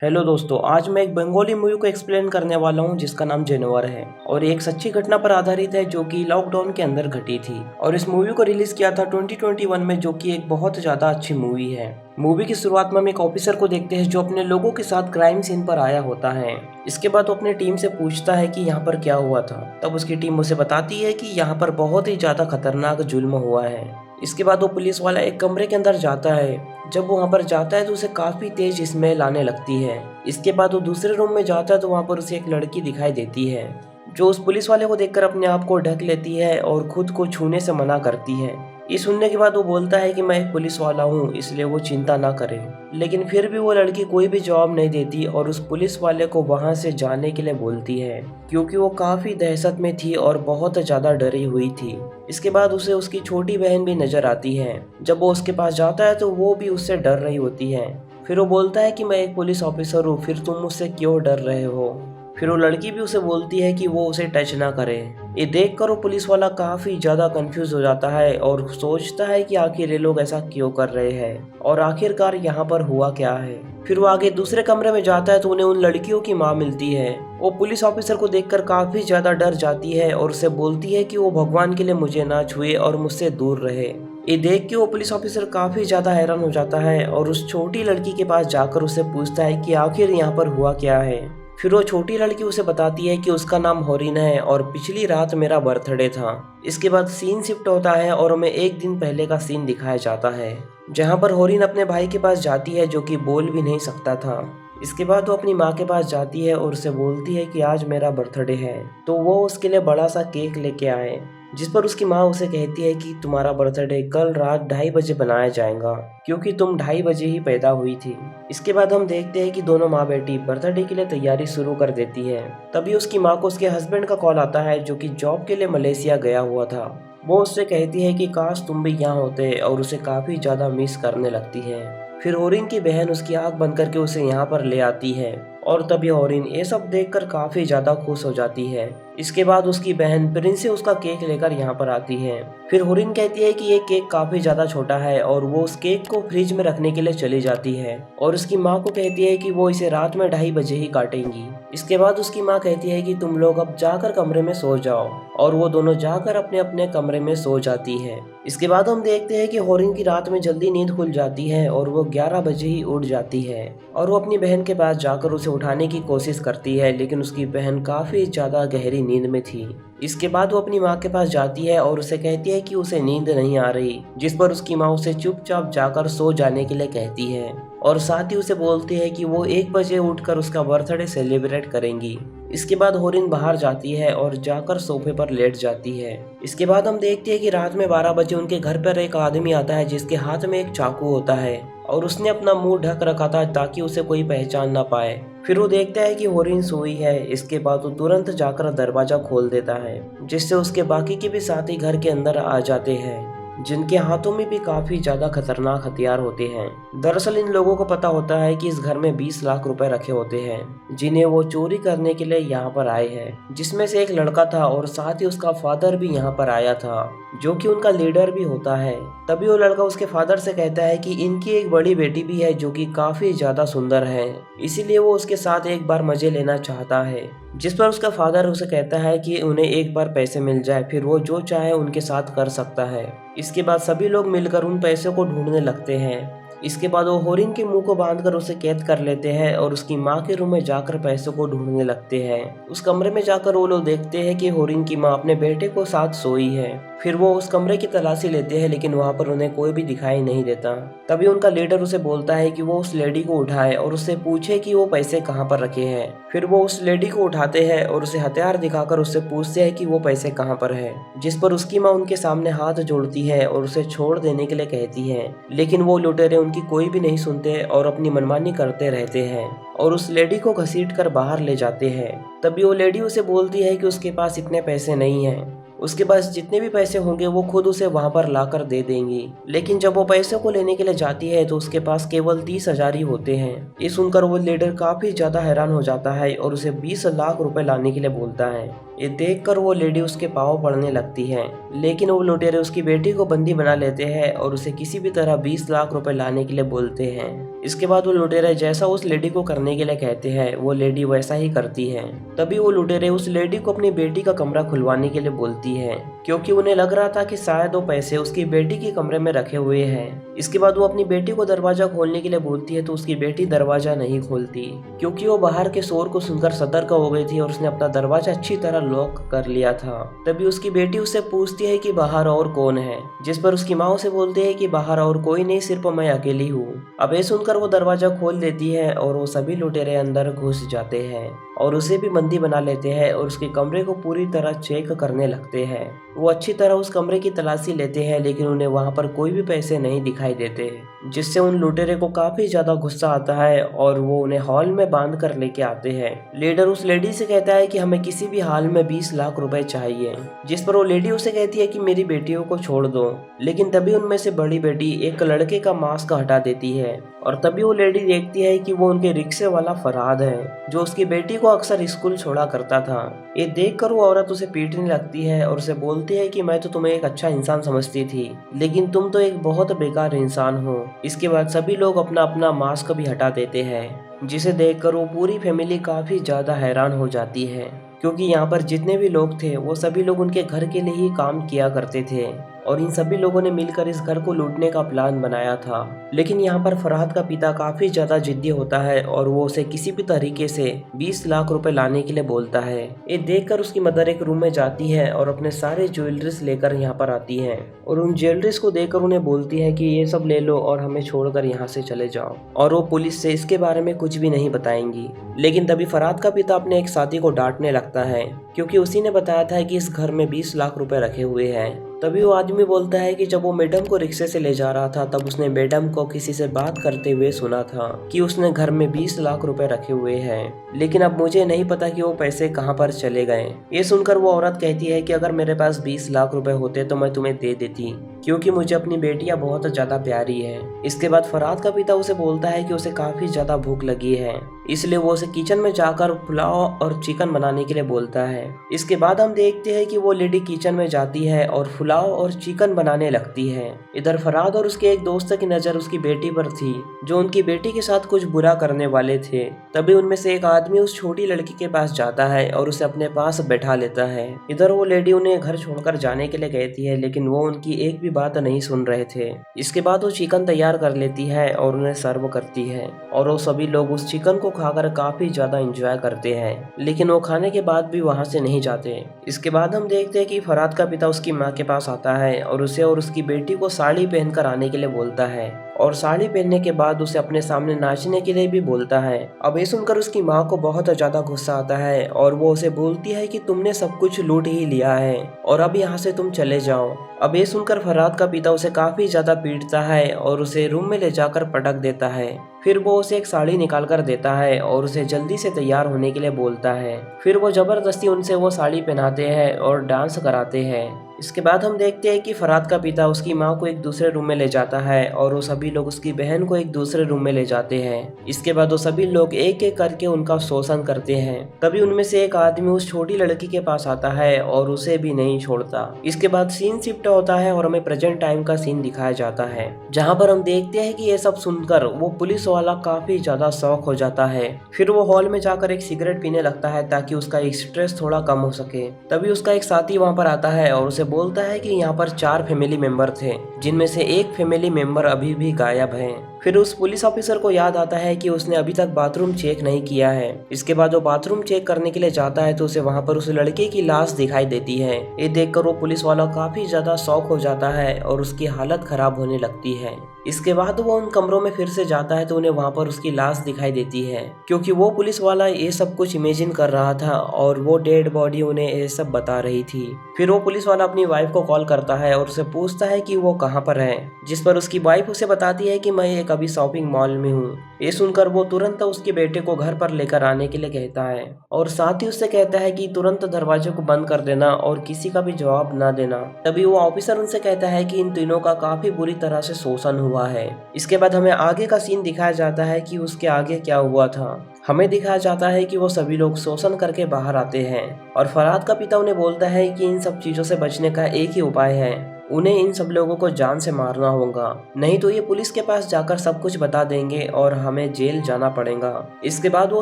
Hello दोस्तों, आज मैं एक बंगाली मूवी को एक्सप्लेन करने वाला हूँ जिसका नाम जेनवर है और ये एक सच्ची घटना पर आधारित है जो कि लॉकडाउन के अंदर घटी थी। और इस मूवी को रिलीज किया था 2021 में, जो कि एक बहुत ज्यादा अच्छी मूवी है। मूवी की शुरुआत में हम एक ऑफिसर को देखते हैं जो अपने लोगों के साथ क्राइम सीन पर आया होता है। इसके बाद वो अपनी टीम से पूछता है कि यहाँ पर क्या हुआ था। तब उसकी टीम उसे बताती है कि यहाँ पर बहुत ही ज्यादा खतरनाक जुल्म हुआ है। इसके बाद वो पुलिस वाला एक कमरे के अंदर जाता है। जब वो वहाँ पर जाता है तो उसे काफी तेज स्मेल आने लगती है। इसके बाद वो दूसरे रूम में जाता है तो वहाँ पर उसे एक लड़की दिखाई देती है जो उस पुलिस वाले को देखकर अपने आप को ढक लेती है और खुद को छूने से मना करती है। ये सुनने के बाद वो बोलता है कि मैं एक पुलिस वाला हूँ, इसलिए वो चिंता ना करे। लेकिन फिर भी वो लड़की कोई भी जवाब नहीं देती और उस पुलिस वाले को वहाँ से जाने के लिए बोलती है, क्योंकि वो काफी दहशत में थी और बहुत ज्यादा डरी हुई थी। इसके बाद उसे उसकी छोटी बहन भी नजर आती है। जब वो उसके पास जाता है तो वो भी उससे डर रही होती है। फिर वो बोलता है कि मैं एक पुलिस ऑफिसर हूँ, फिर तुम मुझसे क्यों डर रहे हो। फिर वो लड़की भी उसे बोलती है कि वो उसे टच ना करे। ये देखकर वो पुलिस वाला काफी ज्यादा कंफ्यूज हो जाता है और सोचता है कि आखिर ये लोग ऐसा क्यों कर रहे हैं और आखिरकार यहाँ पर हुआ क्या है। फिर वो आगे दूसरे कमरे में जाता है तो उन्हें उन लड़कियों की माँ मिलती है। वो पुलिस ऑफिसर को देखकर काफी ज्यादा डर जाती है और उसे बोलती है कि वो भगवान के लिए मुझे ना छुए और मुझसे दूर रहे। ये देख के वो पुलिस ऑफिसर काफी ज्यादा हैरान हो जाता है और उस छोटी लड़की के पास जाकर उसे पूछता है कि आखिर यहाँ पर हुआ क्या है। फिर वो छोटी लड़की उसे बताती है कि उसका नाम होरिन है और पिछली रात मेरा बर्थडे था। इसके बाद सीन शिफ्ट होता है और हमें एक दिन पहले का सीन दिखाया जाता है, जहाँ पर होरिन अपने भाई के पास जाती है जो कि बोल भी नहीं सकता था। इसके बाद वो अपनी माँ के पास जाती है और उसे बोलती है कि आज मेरा बर्थडे है, तो वो उसके लिए बड़ा सा केक लेके आए। जिस पर उसकी माँ उसे कहती है कि तुम्हारा बर्थडे कल रात 2:30 बजे बनाया जाएगा, क्योंकि तुम 2:30 बजे ही पैदा हुई थी। इसके बाद हम देखते हैं कि दोनों माँ बेटी बर्थडे के लिए तैयारी शुरू कर देती है। तभी उसकी माँ को उसके हस्बैंड का कॉल आता है जो कि जॉब के लिए मलेशिया गया हुआ था। वो उससे कहती है कि काश तुम भी यहाँ होते, और उसे काफी ज्यादा मिस करने लगती है। फिर होरिन की बहन उसकी आंख बंद करके उसे यहाँ पर ले आती है और तभी होरिन ये सब देखकर काफी ज्यादा खुश हो जाती है। इसके बाद उसकी बहन प्रिंस से उसका केक लेकर यहाँ पर आती है। फिर होरिन कहती है कि ये केक काफी ज्यादा छोटा है और वो उस केक को फ्रिज में रखने के लिए चली जाती है और उसकी माँ को कहती है कि वो इसे रात में 2:30 बजे ही काटेंगी। इसके बाद उसकी माँ कहती है कि तुम लोग अब जाकर कमरे में सो जाओ, और वो दोनों जाकर अपने अपने कमरे में सो जाती है। इसके बाद हम देखते हैं कि होरिन की रात में जल्दी नींद खुल जाती है और वो 11 बजे ही उठ जाती है और वो अपनी बहन के पास जाकर उसे उठाने की कोशिश करती है, लेकिन उसकी बहन काफी ज्यादा गहरी नींद में थी। इसके बाद वो अपनी माँ के पास जाती है और उसे कहती है कि उसे नींद नहीं आ रही, जिस पर उसकी माँ उसे चुपचाप जाकर सो जाने के लिए कहती है और साथ ही उसे बोलती है कि वो 1 बजे उठकर उसका बर्थडे सेलिब्रेट करेंगी। इसके बाद होरिन बाहर जाती है और जाकर सोफे पर लेट जाती है। इसके बाद हम देखते हैं कि रात में 12 बजे उनके घर पर एक आदमी आता है जिसके हाथ में एक चाकू होता है और उसने अपना मुंह ढक रखा था ताकि उसे कोई पहचान ना पाए। फिर वो देखता है कि होरिन सोई है। इसके बाद वो तुरंत जाकर दरवाजा खोल देता है, जिससे उसके बाकी के भी साथी घर के अंदर आ जाते हैं, जिनके हाथों में भी काफी ज्यादा खतरनाक हथियार होते हैं। दरअसल इन लोगों को पता होता है कि इस घर में 20 लाख रुपए रखे होते हैं जिन्हें वो चोरी करने के लिए यहाँ पर आए हैं, जिसमें से एक लड़का था और साथ ही उसका फादर भी यहाँ पर आया था, जो कि उनका लीडर भी होता है। तभी वो लड़का उसके फादर से कहता है कि इनकी एक बड़ी बेटी भी है जो कि काफी ज्यादा सुंदर है, इसीलिए वो उसके साथ एक बार मजे लेना चाहता है। जिस पर उसका फादर उसे कहता है कि उन्हें एक बार पैसे मिल जाए फिर वो जो चाहे उनके साथ कर सकता है। इसके बाद सभी लोग मिलकर उन पैसों को ढूंढने लगते हैं। इसके बाद वो होरिन के मुंह को बांधकर उसे कैद कर लेते हैं और उसकी माँ के रूम में जाकर पैसों को ढूंढने लगते हैं। उस कमरे में जाकर वो लोग देखते हैं कि होरिन की माँ अपने बेटे को साथ सोई है। फिर वो उस कमरे की तलाशी लेते हैं, लेकिन वहाँ पर उन्हें कोई भी दिखाई नहीं देता। तभी उनका लीडर उसे बोलता है कि वो उस लेडी को उठाए और उससे पूछे कि वो पैसे कहाँ पर रखे हैं। फिर वो उस लेडी को उठाते हैं और उसे हथियार दिखाकर उससे पूछते हैं कि वो पैसे कहाँ पर है, जिस पर उसकी माँ उनके सामने हाथ जोड़ती है और उसे छोड़ देने के लिए कहती है, लेकिन वो लुटेरे उनकी कोई भी नहीं सुनते और अपनी मनमानी करते रहते हैं और उस लेडी को घसीट कर बाहर ले जाते हैं। तभी वो लेडी उसे बोलती है कि उसके पास इतने पैसे नहीं हैं, उसके पास जितने भी पैसे होंगे वो खुद उसे वहां पर लाकर दे देंगी। लेकिन जब वो पैसे को लेने के लिए जाती है तो उसके पास केवल 30,000 ही होते हैं। ये सुनकर वो लीडर काफी ज्यादा हैरान हो जाता है और उसे 20 लाख रुपए लाने के लिए बोलता है। ये देखकर वो लेडी उसके पाँव पड़ने लगती है, लेकिन वो लुटेरे उसकी बेटी को बंदी बना लेते हैं और उसे किसी भी तरह 20 लाख रुपए लाने के लिए बोलते हैं। इसके बाद वो लुटेरे जैसा उस लेडी को करने के लिए कहते हैं वो लेडी वैसा ही करती है। तभी वो लुटेरे उस लेडी को अपनी बेटी का कमरा खुलवाने के लिए बोलती है, क्योंकि उन्हें लग रहा था कि शायद वो पैसे उसकी बेटी के कमरे में रखे हुए हैं। इसके बाद वो अपनी बेटी को दरवाजा खोलने के लिए बोलती है तो उसकी बेटी दरवाजा नहीं खोलती, क्योंकि वो बाहर के शोर को सुनकर सतर्क हो गई थी और उसने अपना दरवाजा अच्छी तरह लॉक कर लिया था। तभी उसकी बेटी उससे पूछती है कि बाहर और कौन है, जिस पर उसकी माँ उसे बोलती है कि बाहर और कोई नहीं, सिर्फ मैं अकेली हूँ। अब ये सुनकर वो दरवाजा खोल देती है और वो सभी लुटेरे अंदर घुस जाते हैं और उसे भी बंदी बना लेते हैं और उसके कमरे को पूरी तरह चेक करने लगते हैं। वो अच्छी तरह उस कमरे की तलाशी लेते हैं, लेकिन उन्हें वहां पर कोई भी पैसे नहीं दिखाई देते, जिससे उन लुटेरे को काफी ज्यादा गुस्सा आता है और वो उन्हें हॉल में बांध कर लेके आते हैं। लीडर उस लेडी से कहता है कि हमें किसी भी हाल में 20 लाख रुपए चाहिए, जिस पर वो लेडी उसे कहती है कि मेरी बेटियों को छोड़ दो। लेकिन तभी उनमें से बड़ी बेटी एक लड़के का मास्क हटा देती है और तभी वो लेडी देखती है कि वो उनके रिक्शे वाला फरहाद है, जो उसकी बेटी को अक्सर स्कूल छोड़ा करता था। ये देखकर वो औरत उसे पीटने लगती है और उसे बोलती है कि मैं तो तुम्हें एक अच्छा इंसान समझती थी, लेकिन तुम तो एक बहुत बेकार इंसान हो। इसके बाद सभी लोग अपना अपना मास्क भी हटा देते हैं, जिसे देखकर वो पूरी फैमिली काफी ज्यादा हैरान हो जाती है, क्योंकि यहाँ पर जितने भी लोग थे वो सभी लोग उनके घर के लिए ही काम किया करते थे और इन सभी लोगों ने मिलकर इस घर को लूटने का प्लान बनाया था। लेकिन यहाँ पर फरहाद का पिता काफी ज्यादा जिद्दी होता है और वो उसे किसी भी तरीके से 20 लाख रुपए लाने के लिए बोलता है। ये देखकर उसकी मदर एक रूम में जाती है और अपने सारे ज्वेलरीज लेकर यहाँ पर आती है और उन ज्वेलरीज को देखकर उन्हें बोलती है कि ये सब ले लो और हमें छोड़कर यहाँ से चले जाओ, और वो पुलिस से इसके बारे में कुछ भी नहीं बताएंगी। लेकिन तभी फरहाद का पिता अपने एक साथी को डांटने लगता है, क्योंकि उसी ने बताया था कि इस घर में 20 लाख रुपए रखे हुए हैं। तभी वो आदमी बोलता है कि जब वो मैडम को रिक्शे से ले जा रहा था तब उसने मैडम को किसी से बात करते हुए सुना था कि उसने घर में 20 लाख रुपए रखे हुए हैं, लेकिन अब मुझे नहीं पता कि वो पैसे कहां पर चले गए। ये सुनकर वो औरत कहती है कि अगर मेरे पास 20 लाख रुपए होते तो मैं तुम्हें दे देती, क्योंकि मुझे अपनी बेटियां बहुत ज्यादा प्यारी है। इसके बाद फरहाद का पिता उसे बोलता है कि उसे काफी ज्यादा भूख लगी है, इसलिए वो उसे किचन में जाकर पुलाव और चिकन बनाने के लिए बोलता है। इसके बाद हम देखते हैं कि वो लेडी किचन में जाती है और पुलाव और चिकन बनाने लगती है। इधर फरहाद और उसके एक दोस्त की नजर उसकी बेटी पर थी, जो उनकी बेटी के साथ कुछ बुरा करने वाले थे। तभी उनमें से एक आदमी उस छोटी लड़की के पास जाता है और उसे अपने पास बैठा लेता है। इधर वो लेडी उन्हें घर छोड़कर जाने के लिए कहती है, लेकिन वो उनकी एक भी बात नहीं सुन रहे थे। इसके बाद वो चिकन तैयार कर लेती है और उन्हें सर्व करती है और वो सभी लोग उस चिकन को खाकर काफी ज्यादा एंजॉय करते हैं, लेकिन वो खाने के बाद भी वहां से नहीं जाते। इसके बाद हम देखते हैं कि फरहाद का पिता उसकी माँ के पास आता है और उसे और उसकी बेटी को साड़ी पहनकर आने के लिए बोलता है और साड़ी पहनने के बाद उसे अपने सामने नाचने के लिए भी बोलता है। अब ये सुनकर उसकी माँ को बहुत ज्यादा गुस्सा आता है और वो उसे बोलती है कि तुमने सब कुछ लूट ही लिया है और अब यहाँ से तुम चले जाओ। अब ये सुनकर फरहाद का पिता उसे काफी ज्यादा पीटता है और उसे रूम में ले जाकर पटक देता है। फिर वो उसे एक साड़ी निकाल कर देता है और उसे जल्दी से तैयार होने के लिए बोलता है। फिर वो जबरदस्ती उनसे वो साड़ी पहनाते हैं और डांस कराते हैं। इसके बाद हम देखते हैं कि फरहाद का पिता उसकी माँ को एक दूसरे रूम में ले जाता है और वो सभी लोग उसकी बहन को एक दूसरे रूम में ले जाते हैं। इसके बाद वो सभी लोग एक एक करके उनका शोषण करते हैं। तभी उनमें से एक आदमी उस छोटी लड़की के पास आता है और उसे भी नहीं छोड़ता। इसके बाद सीन शिफ्ट होता है और हमें प्रेजेंट टाइम का सीन दिखाया जाता है, जहाँ पर हम देखते हैं कि ये सब सुनकर वो पुलिस वाला काफी ज्यादा शौक हो जाता है। फिर वो हॉल में जाकर एक सिगरेट पीने लगता है ताकि उसका स्ट्रेस थोड़ा कम हो सके। तभी उसका एक साथी वहाँ पर आता है और उसे बोलता है कि यहाँ पर 4 फैमिली मेंबर थे, जिनमें से एक फैमिली मेंबर अभी भी गायब है। फिर उस पुलिस ऑफिसर को याद आता है कि उसने अभी तक बाथरूम चेक नहीं किया है। इसके बाद वो बाथरूम चेक करने के लिए जाता है तो उसे वहाँ पर उस लड़के की लाश दिखाई देती है। ये देखकर वो पुलिस वाला काफी ज्यादा शॉक हो जाता है और उसकी हालत खराब होने लगती है। इसके बाद वो उन कमरों में फिर से जाता है तो उन्हें वहाँ पर उसकी लाश दिखाई देती है, क्योंकि वो पुलिस वाला ये सब कुछ इमेजिन कर रहा था और वो डेड बॉडी उन्हें ये सब बता रही थी। फिर वो पुलिस वाला अपनी वाइफ को कॉल करता है और उसे पूछता है कि वो कहाँ पर है, जिस पर उसकी वाइफ उसे बताती है कि मैं एक एक अभी शॉपिंग मॉल में हूँ। ये सुनकर वो तुरंत उसके बेटे को घर पर लेकर आने के लिए कहता है और साथ ही उससे कहता है कि तुरंत दरवाजे को बंद कर देना और किसी का भी जवाब ना देना। तभी वो ऑफिसर उनसे कहता है कि इन तीनों का काफी बुरी तरह से शोषण हुआ है। इसके बाद हमें आगे का सीन दिखाया जाता है कि उसके आगे क्या हुआ था। हमें दिखाया जाता है कि वो सभी लोग शोषण करके बाहर आते हैं और फरहाद का पिता उन्हें बोलता है कि इन सब चीजों से बचने का एक ही उपाय है, उन्हें इन सब लोगों को जान से मारना होगा, नहीं तो ये पुलिस के पास जाकर सब कुछ बता देंगे और हमें जेल जाना पड़ेगा। इसके बाद वो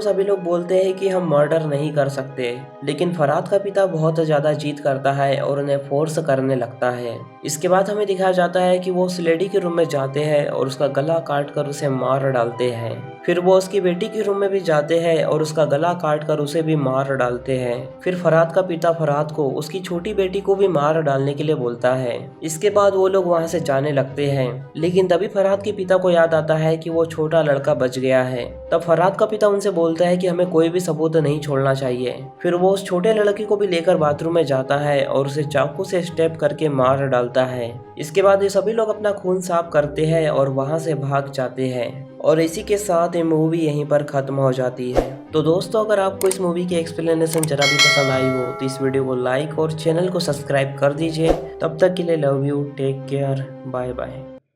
सभी लोग बोलते हैं कि हम मर्डर नहीं कर सकते, लेकिन फरहाद का पिता बहुत ज्यादा जिद करता है और उन्हें फोर्स करने लगता है। इसके बाद हमें दिखाया जाता है कि वो उस लेडी के रूम में जाते हैं और उसका गला काट कर उसे मार डालते हैं। फिर वो उसकी बेटी के रूम में भी जाते हैं और उसका गला काट कर उसे भी मार डालते हैं। फिर फरहाद का पिता फरहाद को उसकी छोटी बेटी को भी मार डालने के लिए बोलता है। इसके बाद वो लोग वहां से जाने लगते हैं, लेकिन तभी फरहाद के पिता को याद आता है कि वो छोटा लड़का बच गया है। तब फरहाद का पिता उनसे बोलता है कि हमें कोई भी सबूत नहीं छोड़ना चाहिए। फिर वो उस छोटे लड़के को भी लेकर बाथरूम में जाता है और उसे चाकू से स्टेप करके मार डालता है। इसके बाद ये सभी लोग अपना खून साफ करते हैं और वहां से भाग जाते हैं और इसी के साथ ये मूवी यहीं पर खत्म हो जाती है। तो दोस्तों, अगर आपको इस मूवी की एक्सप्लेनेशन जरा भी पसंद आई हो तो इस वीडियो को लाइक और चैनल को सब्सक्राइब कर दीजिए। तब तक के लिए love you, take care, bye bye.